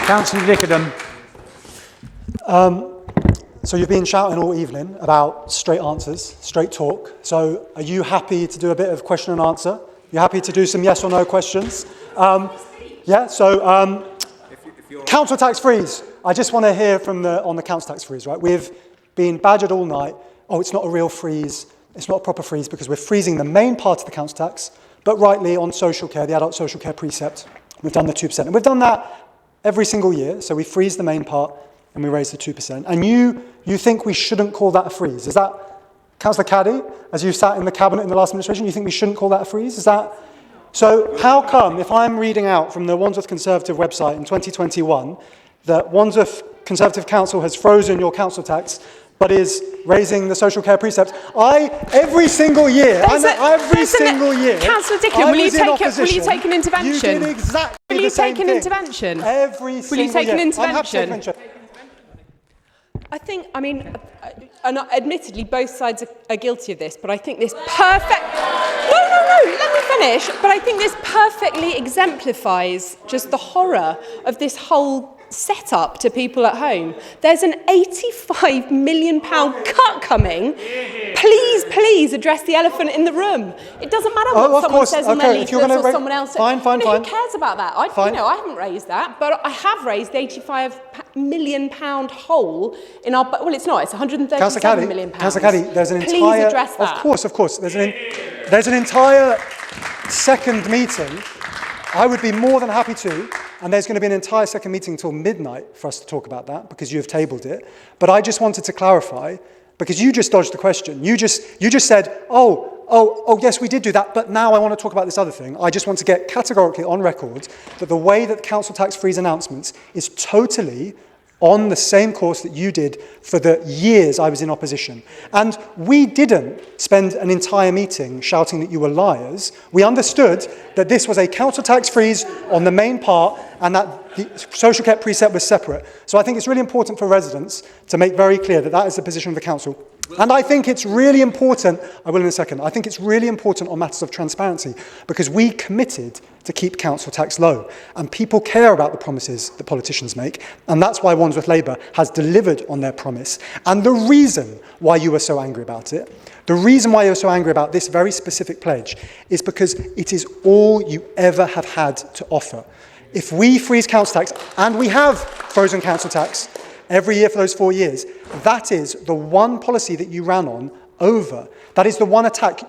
Councillor Dikerdem. So you've been shouting all evening about straight answers, straight talk. So are you happy to do a bit of question and answer? You happy to do some yes or no questions? Council tax freeze. I just want to hear from on the council tax freeze, right? We've been badgered all night. Oh, it's not a real freeze. It's not a proper freeze because we're freezing the main part of the council tax, but rightly on social care, the adult social care precept, we've done the 2%. And we've done that every single year. So we freeze the main part and we raise the 2%. And you think we shouldn't call that a freeze? Is that, Councillor Caddy, as you sat in the cabinet in the last administration, you think we shouldn't call that a freeze? Is that? So how come, if I'm reading out from the Wandsworth Conservative website in 2021, that Wandsworth Conservative Council has frozen your council tax, but is raising the social care precepts? Every single year, Councillor Dikerdem, will you take an intervention? You did exactly will you the same take an thing. intervention? Every single Will you take year. an intervention? I'm happy to take an intervention. And admittedly, both sides are guilty of this, but I think this let me finish. But I think this perfectly exemplifies just the horror of this whole setup to people at home. There's an £85 million cut coming. Please address the elephant in the room. It doesn't matter what someone says on their leaflets or someone else. Fine. Who cares about that? I haven't raised that, but I have raised the £85 million hole in our. Well, it's not. It's £137 million. Councillor Caddy, there's an entire. Please address that. Of course. There's an entire second meeting. I would be more than happy to, and there's going to be an entire second meeting until midnight for us to talk about that because you have tabled it. But I just wanted to clarify, because you just dodged the question. You just said, oh, yes, we did do that, but now I want to talk about this other thing. I just want to get categorically on record that the way that the council tax freeze announcements is totally on the same course that you did for the years I was in opposition. And we didn't spend an entire meeting shouting that you were liars. We understood that this was a council tax freeze on the main part and that the social care precept was separate. So I think it's really important for residents to make very clear that that is the position of the council. And I think it's really important, I will in a second, I think it's really important on matters of transparency because we committed to keep council tax low and people care about the promises that politicians make, and that's why Wandsworth Labour has delivered on their promise. And the reason why you were so angry about it, the reason why you're so angry about this very specific pledge is because it is all you ever have had to offer. If we freeze council tax, and we have frozen council tax every year for those 4 years, that is the one policy that you ran on over. That is the one attack.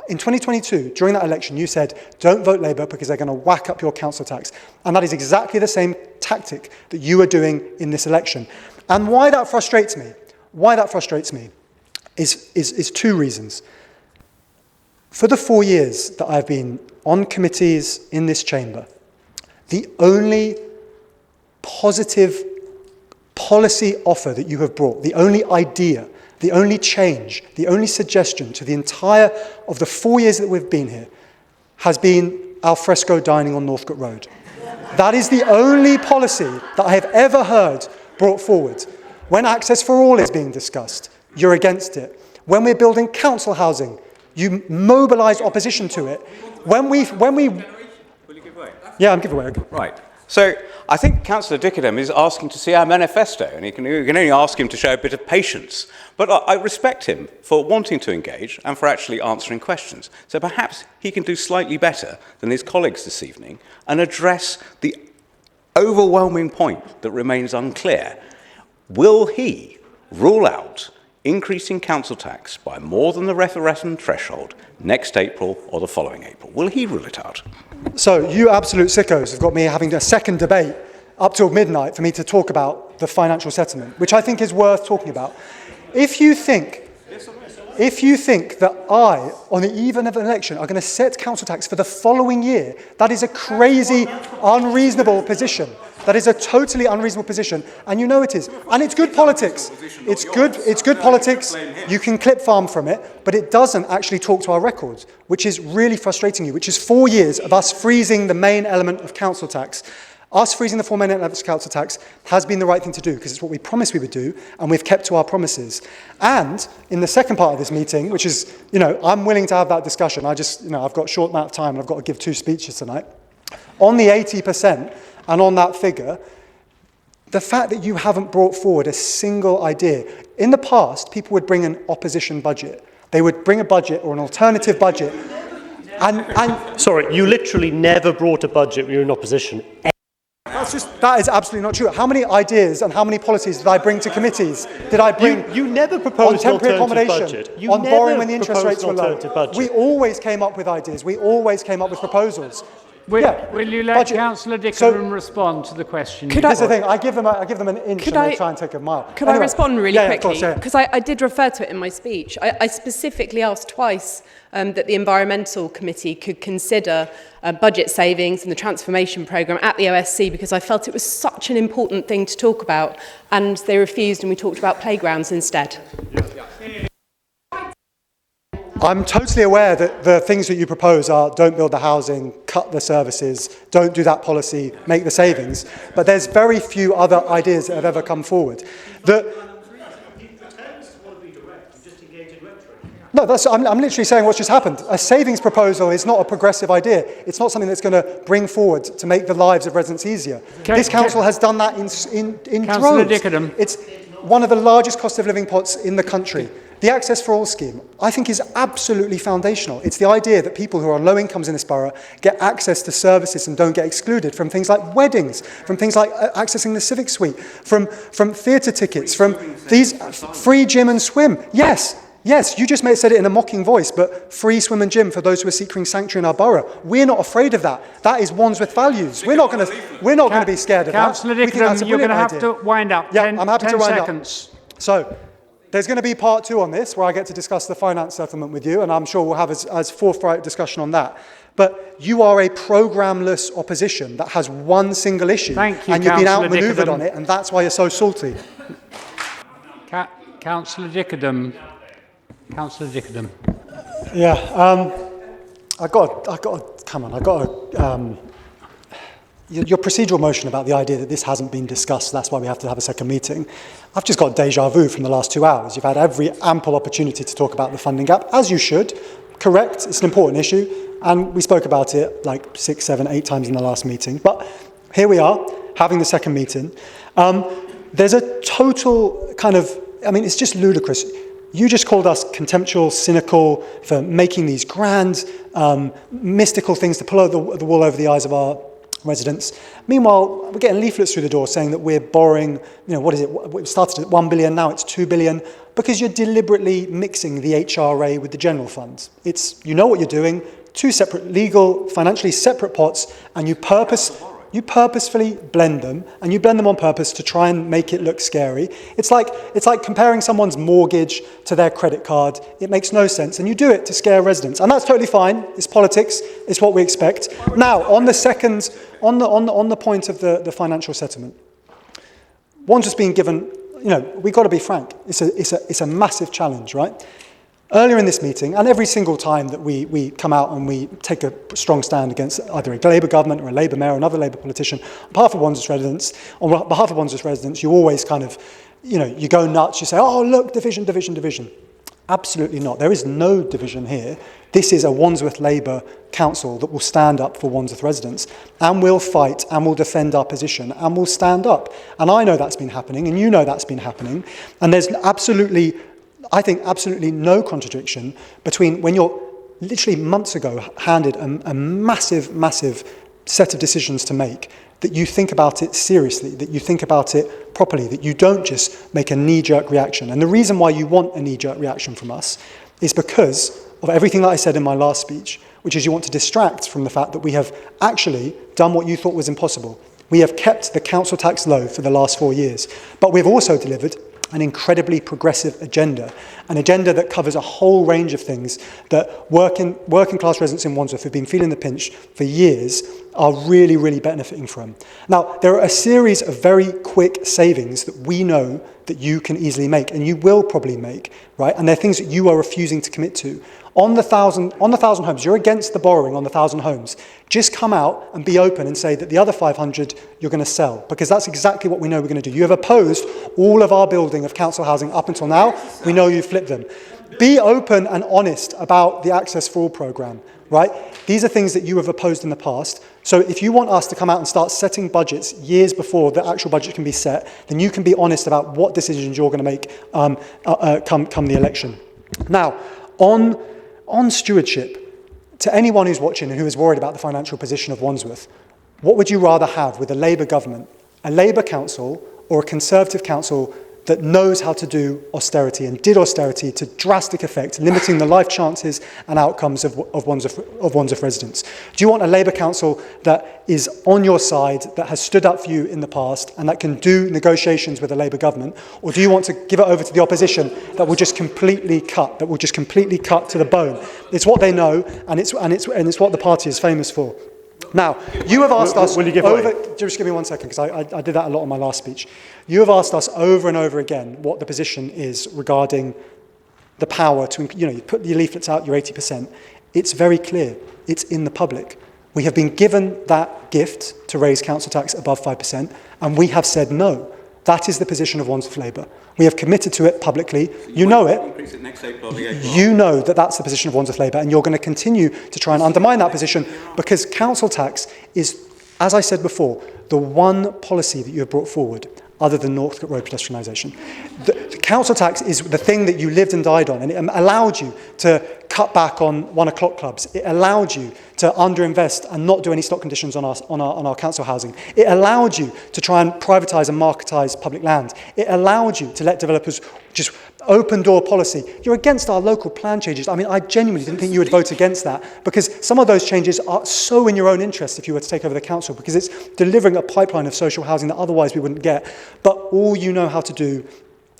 In 2022, during that election, you said, don't vote Labour because they're going to whack up your council tax. And that is exactly the same tactic that you are doing in this election. And why that frustrates me is two reasons. For the 4 years that I've been on committees in this chamber, the only positive policy offer that you have brought, the only idea, the only change, the only suggestion to the entire of the 4 years that we've been here has been al fresco dining on Northcote Road. That is the only policy that I have ever heard brought forward. When Access for All is being discussed, you're against it. When we're building council housing, you mobilise opposition to it. When we Will you give way? Yeah, I'm giving away. Right. So I think Councillor Dikerdem is asking to see our manifesto, and you can only ask him to show a bit of patience. But I respect him for wanting to engage and for actually answering questions. So perhaps he can do slightly better than his colleagues this evening and address the overwhelming point that remains unclear. Will he rule out increasing council tax by more than the referendum threshold next April or the following April? Will he rule it out? So you absolute sickos have got me having a second debate up till midnight for me to talk about the financial settlement, which I think is worth talking about. If you think that I, on the eve of an election, are going to set council tax for the following year, that is a crazy, unreasonable position. That is a totally unreasonable position, and you know it is. And it's good politics. It's good politics. You can clip farm from it, but it doesn't actually talk to our records, which is really frustrating you, which is 4 years of us freezing the main element of council tax. Us freezing the 4 main elements of council tax has been the right thing to do because it's what we promised we would do, and we've kept to our promises. And in the second part of this meeting, which is, I'm willing to have that discussion. I've got a short amount of time and I've got to give 2 speeches tonight. On the 80% and on that figure, the fact that you haven't brought forward a single idea. In the past, people would bring an opposition budget. They would bring a budget or an alternative budget. And Sorry, you literally never brought a budget when you were in opposition. that is absolutely not true. How many ideas and how many policies did I bring to committees? Did I bring You never on proposed an temporary alternative accommodation, budget. You on never borrowing when the interest proposed rates an were low? alternative budget. We always came up with ideas. We always came up with proposals. Will you let budget. Councillor Dikerdem So- respond to the question? That's the thing. I give them an inch and they try and take a mile. Could I respond really Of quickly? course, yeah. Because I did refer to it in my speech. I specifically asked twice that the Environmental Committee could consider budget savings and the transformation programme at the OSC because I felt it was such an important thing to talk about, and they refused and we talked about playgrounds instead. I'm totally aware that the things that you propose are don't build the housing, cut the services, don't do that policy, make the savings. But there's very few other ideas that have ever come forward. No, I'm literally saying what's just happened. A savings proposal is not a progressive idea. It's not something that's going to bring forward to make the lives of residents easier. This council has done that in Councillor droves. Dikerdem. It's one of the largest cost of living pots in the country. The Access for All scheme, I think, is absolutely foundational. It's the idea that people who are on low incomes in this borough get access to services and don't get excluded from things like weddings, from things like accessing the civic suite, from theatre tickets, from these free gym and swim. Yes, you just may have said it in a mocking voice, but free swim and gym for those who are seeking sanctuary in our borough. We're not afraid of that. That is Wandsworth values. We're not going to be scared of that. Councillor We think that's a Dikerdem, you're going to brilliant have idea. to wind up. Yeah, 10, I'm happy to 10 wind seconds. up. So, there's going to be part 2 on this, where I get to discuss the finance settlement with you, and I'm sure we'll have as forthright discussion on that. But you are a programmeless opposition that has one single issue, Thank you, and you've been Councillor outmanoeuvred Dikerdem. on it, and that's why you're so salty. Councillor Dikerdem. Councillor Dikerdem. Yeah, your procedural motion about the idea that this hasn't been discussed, that's why we have to have a second meeting. I've just got déjà vu from the last 2 hours. You've had every ample opportunity to talk about the funding gap, as you should. Correct, it's an important issue, and we spoke about it like 6, 7, 8 times in the last meeting. But here we are, having the second meeting. There's a total kind of, it's just ludicrous. You just called us contemptuous, cynical for making these grand, mystical things to pull the wool over the eyes of our residents. Meanwhile, we're getting leaflets through the door saying that we're borrowing, what is it? It started at 1 billion, now it's 2 billion, because you're deliberately mixing the HRA with the general fund. You know what you're doing, 2 separate legal, financially separate pots, and you purposefully blend them, and you blend them on purpose to try and make it look scary. It's like comparing someone's mortgage to their credit card. It makes no sense, and you do it to scare residents, and that's totally fine. It's politics. It's what we expect. Now, on the point of the financial settlement, one's just been given. We've got to be frank. It's a massive challenge, right? Earlier in this meeting, and every single time that we come out and we take a strong stand against either a Labour government or a Labour mayor or another Labour politician, on behalf of Wandsworth residents, you always kind of, you go nuts, you say, oh, look, division, division, division. Absolutely not. There is no division here. This is a Wandsworth Labour council that will stand up for Wandsworth residents and will fight and will defend our position and will stand up. And I know that's been happening, and you know that's been happening. And there's absolutely no contradiction between when you're literally months ago handed a massive, massive set of decisions to make, that you think about it seriously, that you think about it properly, that you don't just make a knee-jerk reaction. And the reason why you want a knee-jerk reaction from us is because of everything that I said in my last speech, which is you want to distract from the fact that we have actually done what you thought was impossible. We have kept the council tax low for the last 4 years, but we've also delivered an incredibly progressive agenda, an agenda that covers a whole range of things that working class residents in Wandsworth who've been feeling the pinch for years are really, really benefiting from. Now, there are a series of very quick savings that we know that you can easily make, and you will probably make, right? And they're things that you are refusing to commit to. On the 1,000 homes, you're against the borrowing on the 1,000 homes. Just come out and be open and say that the other 500 you're going to sell, because that's exactly what we know we're going to do. You have opposed all of our building of council housing up until now. We know you've flipped them. Be open and honest about the Access for All programme, right? These are things that you have opposed in the past. So if you want us to come out and start setting budgets years before the actual budget can be set, then you can be honest about what decisions you're going to make come the election. Now, on stewardship, to anyone who's watching and who is worried about the financial position of Wandsworth, what would you rather have with a Labour government, a Labour council or a Conservative council that knows how to do austerity and did austerity to drastic effect, limiting the life chances and outcomes of Wandsworth residents? Do you want a Labour council that is on your side, that has stood up for you in the past and that can do negotiations with a Labour government? Or do you want to give it over to the opposition that will just completely cut to the bone? It's what they know, and it's what the party is famous for. Now, you have asked us will you give over... way? Just give me 1 second, because I did that a lot in my last speech. You have asked us over and over again what the position is regarding the power to... you put your leaflets out, you're 80%. It's very clear. It's in the public. We have been given that gift to raise council tax above 5%, and we have said no. That is the position of Wandsworth Labour. We have committed to it publicly. You know it. You know that that's the position of Wandsworth Labour, and you're going to continue to try and undermine that position because council tax is, as I said before, the one policy that you have brought forward other than Northcote Road pedestrianisation. The council tax is the thing that you lived and died on, and it allowed you to cut back on 1 o'clock clubs. It allowed you to underinvest and not do any stock conditions on our council housing. It allowed you to try and privatise and marketise public land. It allowed you to let developers just open door policy. You're against our local plan changes. I mean, I genuinely didn't think you would vote against that because some of those changes are so in your own interest if you were to take over the council, because it's delivering a pipeline of social housing that otherwise we wouldn't get. But all you know how to do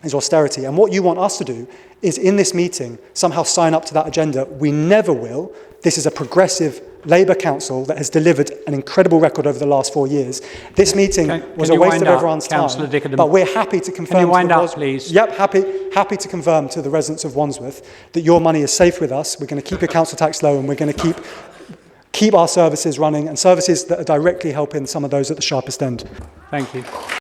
is austerity. And what you want us to do is, in this meeting, somehow sign up to that agenda. We never will. This is a progressive Labour council that has delivered an incredible record over the last 4 years. This meeting was a waste of everyone's time. Dikerdem. But we're happy to confirm... Can you wind up, please? Yep, happy to confirm to the residents of Wandsworth that your money is safe with us. We're going to keep your council tax low, and we're going to keep our services running, and services that are directly helping some of those at the sharpest end. Thank you.